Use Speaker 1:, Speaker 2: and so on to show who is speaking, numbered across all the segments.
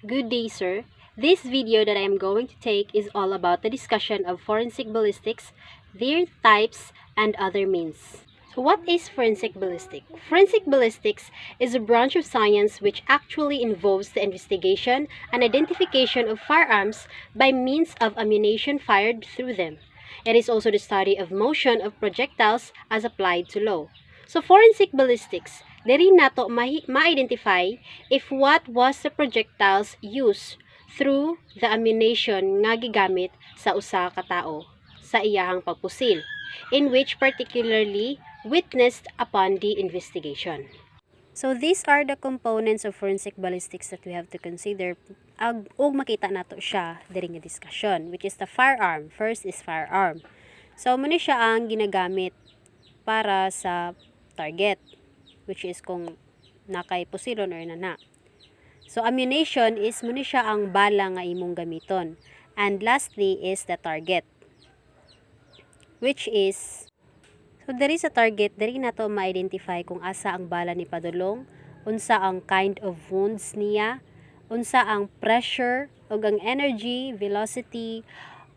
Speaker 1: Good day, sir. This video that I am going to take is all about the discussion of forensic ballistics, their types, and other means. So what is forensic ballistic? Forensic ballistics is a branch of science which actually involves the investigation and identification of firearms by means of ammunition fired through them. It is also the study of motion of projectiles as applied to law. So forensic ballistics, diri nato ma-identify if what was the projectiles used through the ammunition nga gigamit sa usa ka tawo sa iyahang pagpusil, in which particularly witnessed upon the investigation. So these are the components of forensic ballistics that we have to consider ug makita nato siya diri nga discussion, which is the firearm. First is firearm. So muna siya ang ginagamit para sa target, which is kung nakay pusilon or nana. So ammunition is muna siya ang bala nga imong gamiton. And lastly is the target, which is, so there is a target, diri nato ma-identify kung asa ang bala ni padulong, unsa ang kind of wounds niya, unsa ang pressure o ang energy, velocity,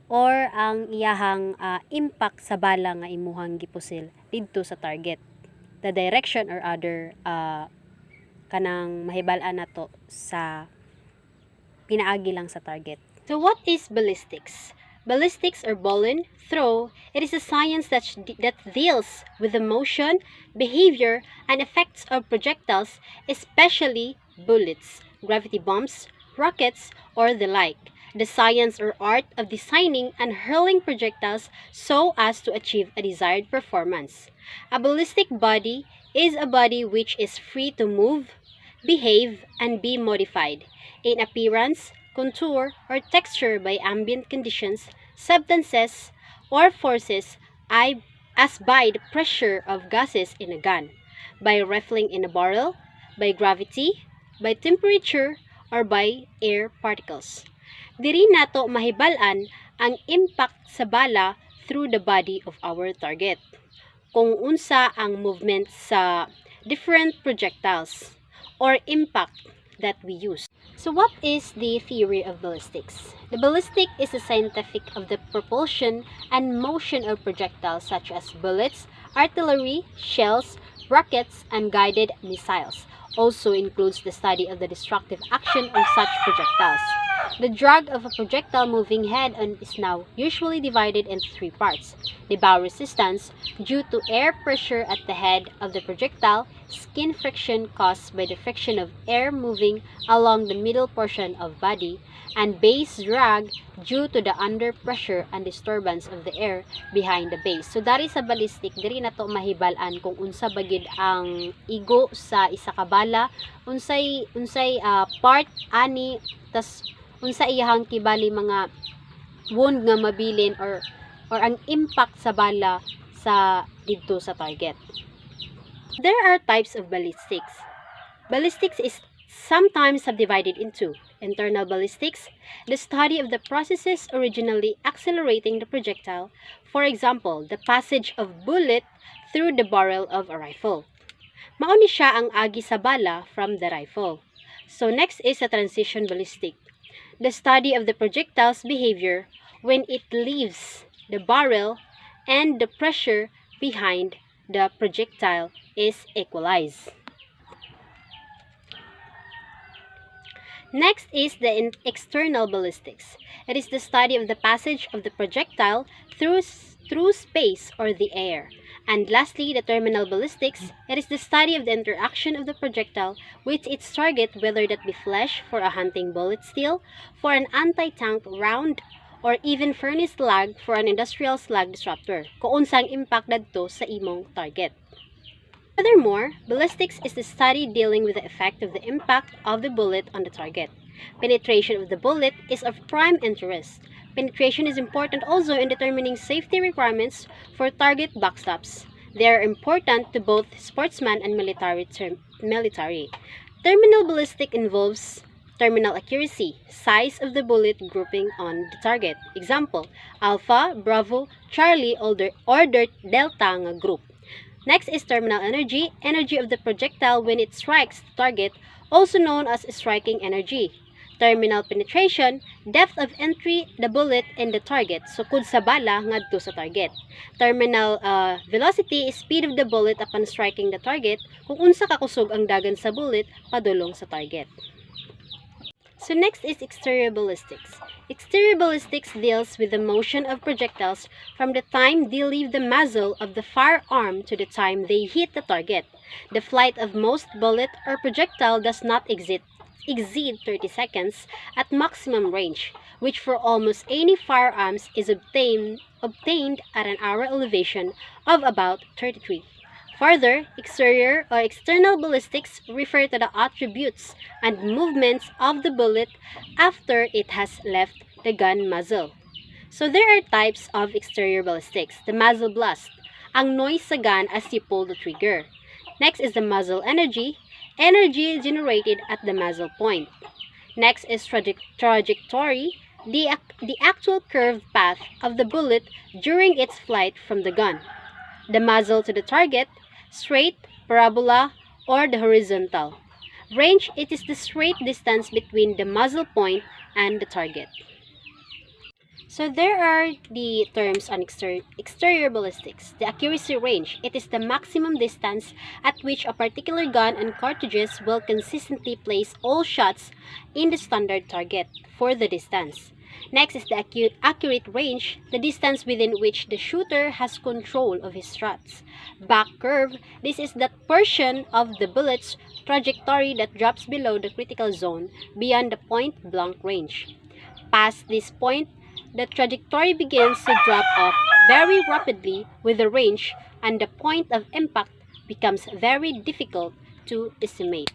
Speaker 1: or ang iyahang impact sa bala nga imuhang gipusil didto sa target. The direction or other kanang mahibal-an nato sa pinaagi lang sa target. So what is ballistics? Ballistics or ball throw, it is a science that deals with the motion, behavior, and effects of projectiles, especially bullets, gravity bombs, rockets, or the like. The science or art of designing and hurling projectiles so as to achieve a desired performance. A ballistic body is a body which is free to move, behave, and be modified in appearance, contour, or texture by ambient conditions, substances, or forces as by the pressure of gases in a gun, by rifling in a barrel, by gravity, by temperature, or by air particles. Diri nato mahibal-an ang impact sa bala through the body of our target, kung unsa ang movement sa different projectiles or impact that we use. So what is the theory of ballistics? The ballistic is the scientific of the propulsion and motion of projectiles such as bullets, artillery, shells, rockets, and guided missiles. Also includes the study of the destructive action of such projectiles. The drag of a projectile moving head-on is now usually divided into three parts: the bow resistance, due to air pressure at the head of the projectile, skin friction caused by the friction of air moving along the middle portion of body, and base drag due to the under pressure and disturbance of the air behind the base. So dari sa ballistic, diri na to mahibal-an kung unsa bagid ang igo sa isa ka bala, unsay part ani, tas unsa iyahang kibali mga wound nga mabilin or ang impact sa bala sa didto sa target. There are types of ballistics. Ballistics is sometimes subdivided into internal ballistics, the study of the processes originally accelerating the projectile, for example, the passage of bullet through the barrel of a rifle. Mauni siya ang agi sa bala from the rifle. So next is the transition ballistic, the study of the projectile's behavior when it leaves the barrel and the pressure behind the projectile is equalized. Next is the external ballistics. It is the study of the passage of the projectile through space or the air. And lastly, the terminal ballistics. It is the study of the interaction of the projectile with its target, whether that be flesh for a hunting bullet steel, for an anti-tank round, or even furnace slag for an industrial slag disruptor, kung unsang impact dadto sa imong target. Furthermore, ballistics is the study dealing with the effect of the impact of the bullet on the target. Penetration of the bullet is of prime interest. Penetration is important also in determining safety requirements for target backstops. They are important to both sportsman and military. Terminal ballistic involves terminal accuracy, size of the bullet grouping on the target. Example, Alpha, Bravo, Charlie, order Delta nga group. Next is terminal energy, energy of the projectile when it strikes the target, also known as striking energy. Terminal penetration, depth of entry the bullet in the target, sukod sa bala ngadto sa target. Terminal velocity is speed of the bullet upon striking the target, kung unsa ka kusog ang dagan sa bullet padulong sa target. So next is exterior ballistics. Exterior ballistics deals with the motion of projectiles from the time they leave the muzzle of the firearm to the time they hit the target. The flight of most bullet or projectile does not exceed 30 seconds at maximum range, which for almost any firearms is obtained at an hour elevation of about 33. Further, exterior or external ballistics refer to the attributes and movements of the bullet after it has left the gun muzzle. So there are types of exterior ballistics. The muzzle blast, ang noise sa gun as you pull the trigger. Next is the muzzle energy generated at the muzzle point. Next is trajectory, the actual curved path of the bullet during its flight from the gun. The muzzle to the target, straight, parabola, or the horizontal. Range, it is the straight distance between the muzzle point and the target. So there are the terms on exterior ballistics. The accuracy range, it is the maximum distance at which a particular gun and cartridges will consistently place all shots in the standard target for the distance. Next is the accurate range, the distance within which the shooter has control of his shots. Back curve, this is that portion of the bullet's trajectory that drops below the critical zone beyond the point blank range. Past this point, the trajectory begins to drop off very rapidly with the range, and the point of impact becomes very difficult to estimate.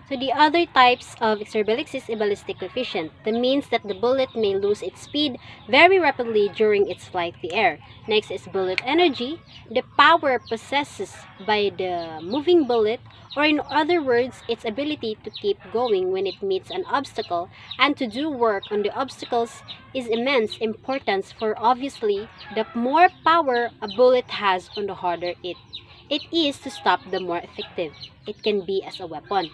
Speaker 1: So the other types of exterior ballistics is a ballistic coefficient. That means that the bullet may lose its speed very rapidly during its flight in the air. Next is bullet energy, the power possessed by the moving bullet, or in other words, its ability to keep going when it meets an obstacle and to do work on the obstacles is immense importance, for obviously the more power a bullet has on the harder it is to stop, the more effective it can be as a weapon.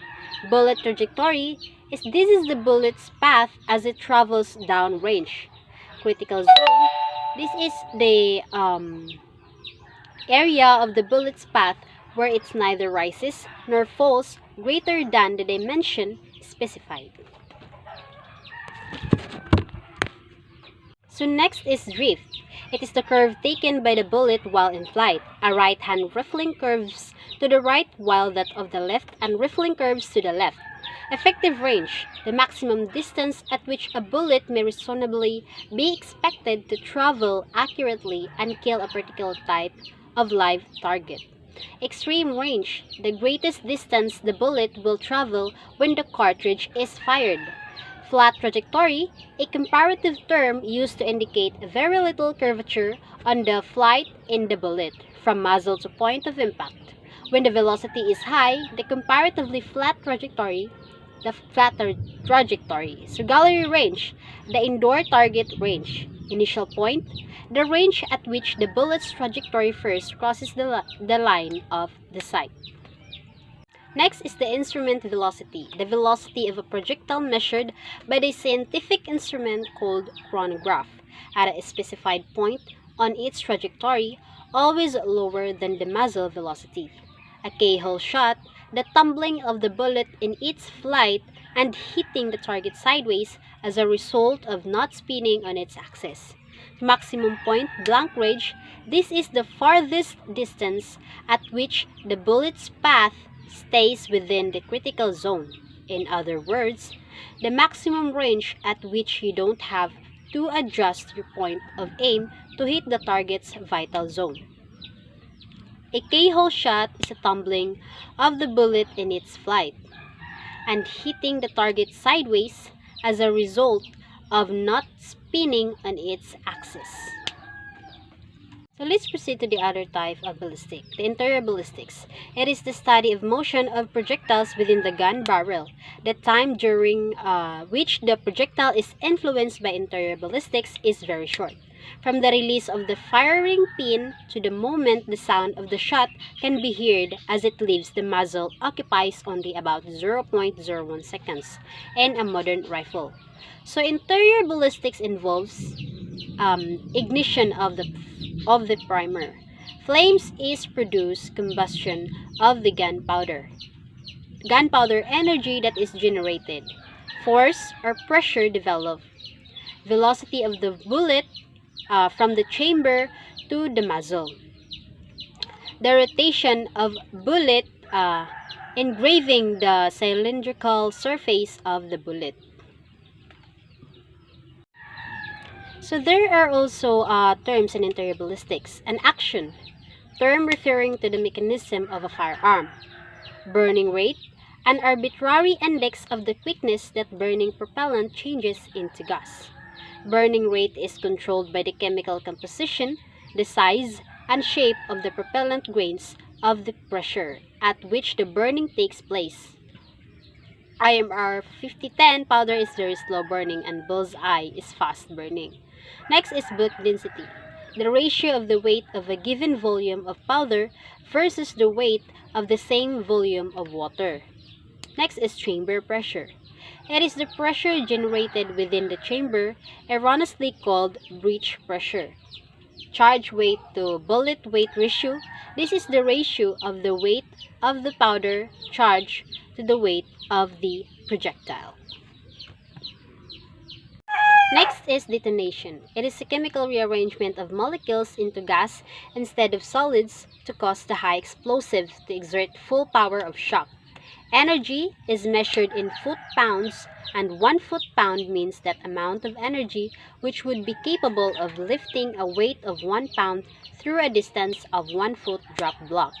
Speaker 1: Bullet trajectory is the bullet's path as it travels down range. Critical zone, this is the area of the bullet's path where it neither rises nor falls greater than the dimension specified. So next is drift. It is the curve taken by the bullet while in flight. A right hand rifling curves to the right while that of the left and rifling curves to the left. Effective range, the maximum distance at which a bullet may reasonably be expected to travel accurately and kill a particular type of live target. Extreme range, the greatest distance the bullet will travel when the cartridge is fired. Flat trajectory, a comparative term used to indicate very little curvature on the flight in the bullet, from muzzle to point of impact. When the velocity is high, the comparatively flat trajectory, So gallery range, the indoor target range. Initial point, the range at which the bullet's trajectory first crosses the line of the sight. Next is the instrument velocity, the velocity of a projectile measured by the scientific instrument called chronograph at a specified point on its trajectory, always lower than the muzzle velocity. A keyhole shot, the tumbling of the bullet in its flight and hitting the target sideways as a result of not spinning on its axis. Maximum point blank range, this is the farthest distance at which the bullet's path stays within the critical zone. In other words, the maximum range at which you don't have to adjust your point of aim to hit the target's vital zone. A keyhole shot is a tumbling of the bullet in its flight and hitting the target sideways as a result of not spinning on its axis. So let's proceed to the other type of ballistic, the interior ballistics. It is the study of motion of projectiles within the gun barrel. The time during which the projectile is influenced by interior ballistics is very short. From the release of the firing pin to the moment the sound of the shot can be heard as it leaves the muzzle occupies only about 0.01 seconds in a modern rifle. So interior ballistics involves ignition of the primer. Flames is produced combustion of the gunpowder. Gunpowder energy that is generated. Force or pressure developed. Velocity of the bullet from the chamber to the muzzle. The rotation of bullet engraving the cylindrical surface of the bullet. So there are also terms in interior ballistics. An action, term referring to the mechanism of a firearm. Burning rate, an arbitrary index of the quickness that burning propellant changes into gas. Burning rate is controlled by the chemical composition, the size, and shape of the propellant grains of the pressure at which the burning takes place. IMR 5010 powder is very slow burning and bullseye is fast burning. Next is bulk density, the ratio of the weight of a given volume of powder versus the weight of the same volume of water. Next is chamber pressure. It is the pressure generated within the chamber, erroneously called breech pressure. Charge weight to bullet weight ratio. This is the ratio of the weight of the powder charge to the weight of the projectile. Next is detonation. It is a chemical rearrangement of molecules into gas instead of solids to cause the high explosive to exert full power of shock. Energy is measured in foot-pounds, and 1 foot-pound means that amount of energy which would be capable of lifting a weight of 1 pound through a distance of 1 foot drop block.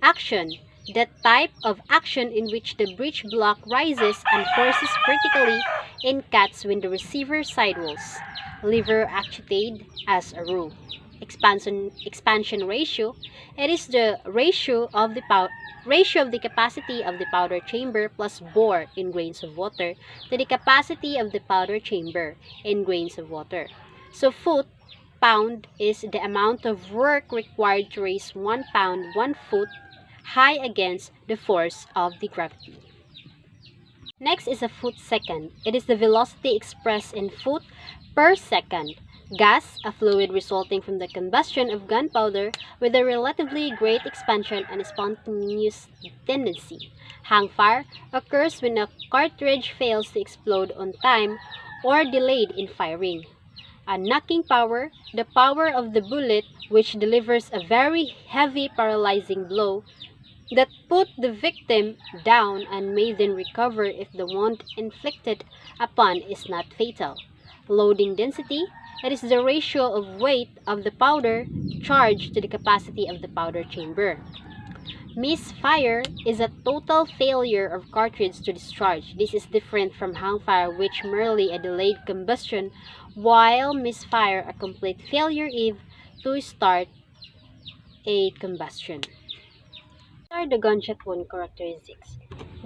Speaker 1: Action, the type of action in which the breech block rises and forces vertically in cuts when the receiver sidewalls. Lever actuated as a rule. Expansion ratio. It is the ratio of the capacity of the powder chamber plus bore in grains of water to the capacity of the powder chamber in grains of water. So foot-pound is the amount of work required to raise 1 pound 1 foot high against the force of the gravity. Next is a foot-second. It is the velocity expressed in foot per second. Gas, a fluid resulting from the combustion of gunpowder with a relatively great expansion and a spontaneous tendency. Hang fire occurs when a cartridge fails to explode on time or delayed in firing. A knocking power, the power of the bullet which delivers a very heavy paralyzing blow that put the victim down and may then recover if the wound inflicted upon is not fatal. Loading density, it is the ratio of weight of the powder charge to the capacity of the powder chamber. Misfire is a total failure of cartridge to discharge. This is different from hang fire, which merely a delayed combustion, while misfire a complete failure if to start a combustion. Are the gunshot wound characteristics.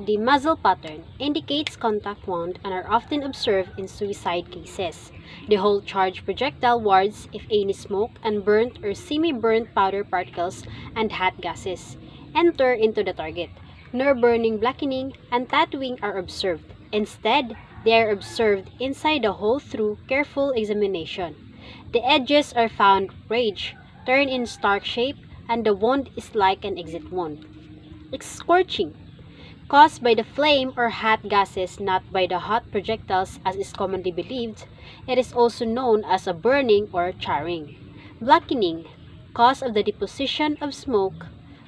Speaker 1: The muzzle pattern indicates contact wound and are often observed in suicide cases. The whole charge projectile wards if any smoke and burnt or semi-burnt powder particles and hot gases enter into the target. No burning, blackening, and tattooing are observed. Instead, they are observed inside the hole through careful examination. The edges are found ridged, turned in stark shape, and the wound is like an exit wound. Scorching, caused by the flame or hot gases, not by the hot projectiles as is commonly believed. It is also known as a burning or charring. Blackening, cause of the deposition of smoke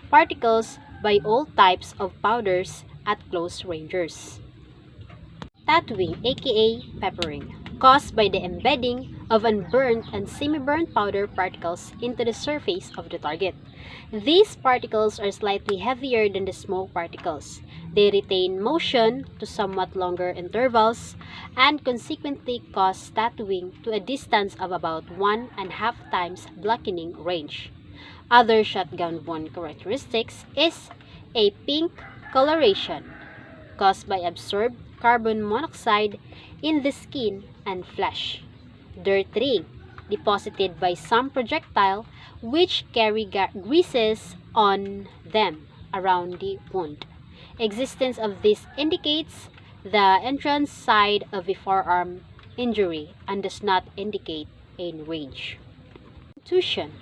Speaker 1: particles by all types of powders at close ranges. Tattooing, aka peppering, caused by the embedding of unburnt and semi-burnt powder particles into the surface of the target. These particles are slightly heavier than the smoke particles. They retain motion to somewhat longer intervals and consequently cause tattooing to a distance of about 1.5 times blackening range. Other shotgun wound characteristics is a pink coloration caused by absorbed carbon monoxide in the skin and flesh. Dirt ring, deposited by some projectile which carry greases on them around the wound. Existence of this indicates the entrance side of a forearm injury and does not indicate a range. Contusion.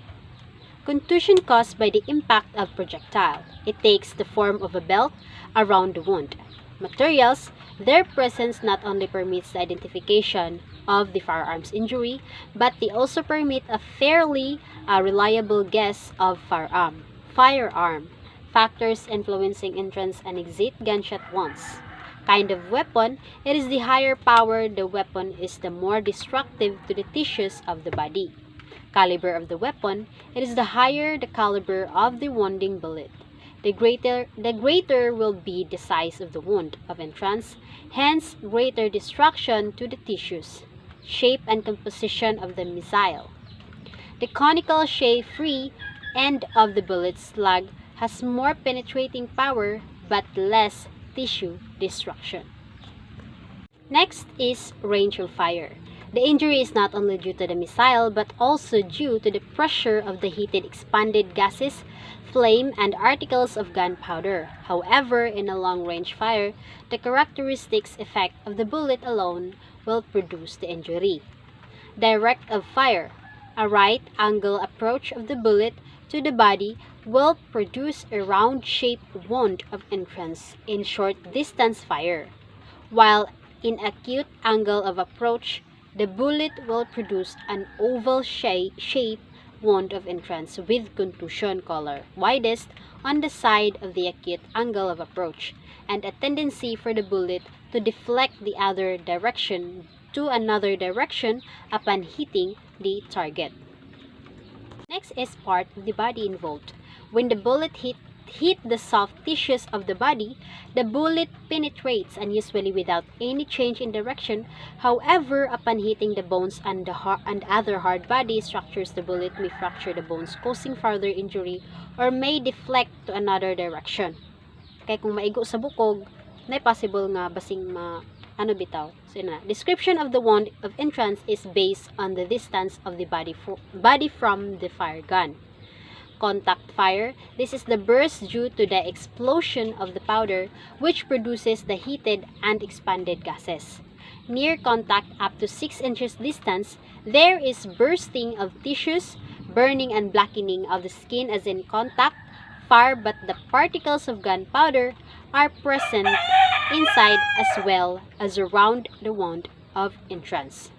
Speaker 1: Contusion caused by the impact of projectile. It takes the form of a belt around the wound. Materials, their presence not only permits the identification of the firearm's injury, but they also permit a fairly reliable guess of firearm. Factors influencing entrance and exit gunshot wounds. Kind of weapon, it is the higher power the weapon is, the more destructive to the tissues of the body. Caliber of the weapon, it is the higher the caliber of the wounding bullet. The greater will be the size of the wound of entrance, hence greater destruction to the tissues. Shape and composition of the missile. The conical shape free end of the bullet slug has more penetrating power but less tissue destruction. Next is range of fire. The injury is not only due to the missile but also due to the pressure of the heated expanded gases, flame, and articles of gunpowder. However, in a long-range fire, the characteristics effect of the bullet alone will produce the injury. Direct of fire. A right angle approach of the bullet to the body will produce a round-shaped wound of entrance in short-distance fire, while in acute angle of approach, the bullet will produce an oval shape wound of entrance with contusion color widest on the side of the acute angle of approach, and a tendency for the bullet to deflect the other direction to another direction upon hitting the target. Next is part of the body involved. When the bullet hit the soft tissues of the body, the bullet penetrates and usually without any change in direction. However, upon hitting the bones and other hard body structures, the bullet may fracture the bones, causing further injury or may deflect to another direction. Kaya kung maigo sa bukog, na possible nga basing bitaw. So na, description of the wound of entrance is based on the distance of the body from the fire gun. Contact fire. This is the burst due to the explosion of the powder which produces the heated and expanded gases. Near contact up to 6 inches distance, there is bursting of tissues, burning and blackening of the skin as in contact fire, but the particles of gunpowder are present inside as well as around the wound of entrance.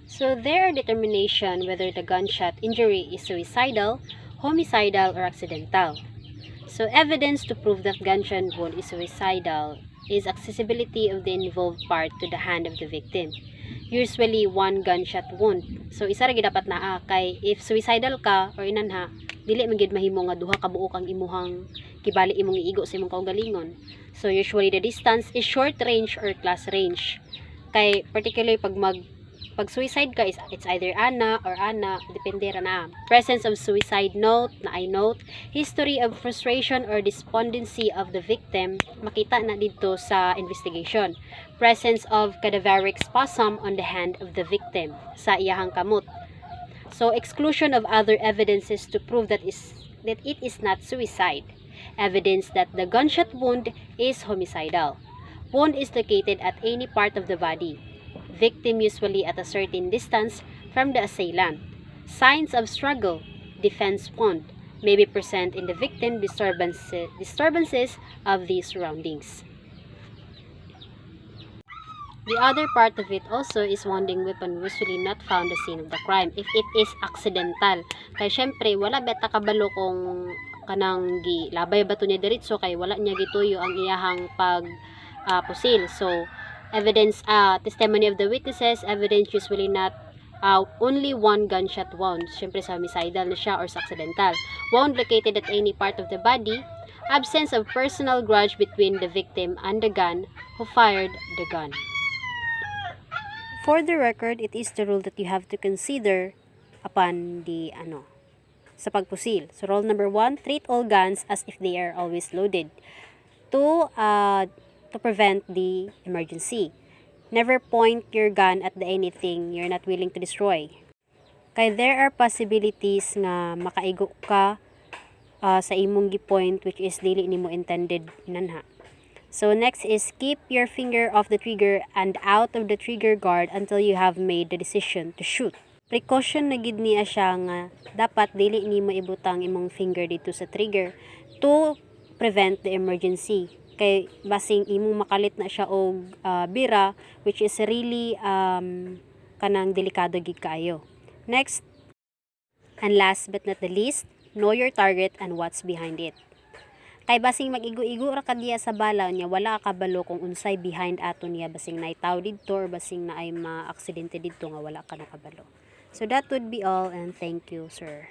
Speaker 1: So their determination whether the gunshot injury is suicidal, homicidal, or accidental. So evidence to prove that gunshot wound is suicidal is accessibility of the involved part to the hand of the victim. Usually one gunshot wound. So isa ra gid dapat naa kay if suicidal ka or inanha, dili man gid mahimo nga duha ka buok ang imuhang kibali imong iigo sa imong kaugalingon. So usually the distance is short range or close range. Kay particularly pag suicide ka, it's either ana or ana, depende ra na. Presence of suicide note, na I note, history of frustration or despondency of the victim, makita na dito sa investigation. Presence of cadaveric spasm on the hand of the victim, sa iyahang kamot. So exclusion of other evidences to prove that it is not suicide. Evidence that the gunshot wound is homicidal. Wound is located at any part of the body. Victim usually at a certain distance from the assailant. Signs of struggle, defense wound, may be present in the victim disturbances of the surroundings. The other part of it also is wounding weapon usually not found the scene of the crime if it is accidental. Kay syempre wala beta kabalo kung kanang gilabay ba to niya diretso kay wala niya gituyo ang iyahang pusil. So evidence, testimony of the witnesses, evidence usually not only one gunshot wound. Siyempre sa homicidal na siya or sa accidental. Wound located at any part of the body. Absence of personal grudge between the victim and the gun who fired the gun. For the record, it is the rule that you have to consider upon the sa pagpusil. So rule number 1, treat all guns as if they are always loaded. To prevent the emergency. Never point your gun at the anything you're not willing to destroy. Kay there are possibilities nga makaigo ka sa imong gi-point which is dili nimo intended nanha. So next is keep your finger off the trigger and out of the trigger guard until you have made the decision to shoot. Precaution na gid niya siya nga dapat dili nimo ibutang imong finger dito sa trigger to prevent the emergency. Kay basing imong makalit na siya og bira which is really kanang delikado gid kaayo. Next and last but not the least, know your target and what's behind it. Kay basing mag-igo-igo ra ka diya sa bala niya, wala ka kabalo kung unsay behind ato niya, basing naitaw didto or basing na ay ma-aksidente didto nga wala ka nakabalo. So that would be all, and thank you, sir.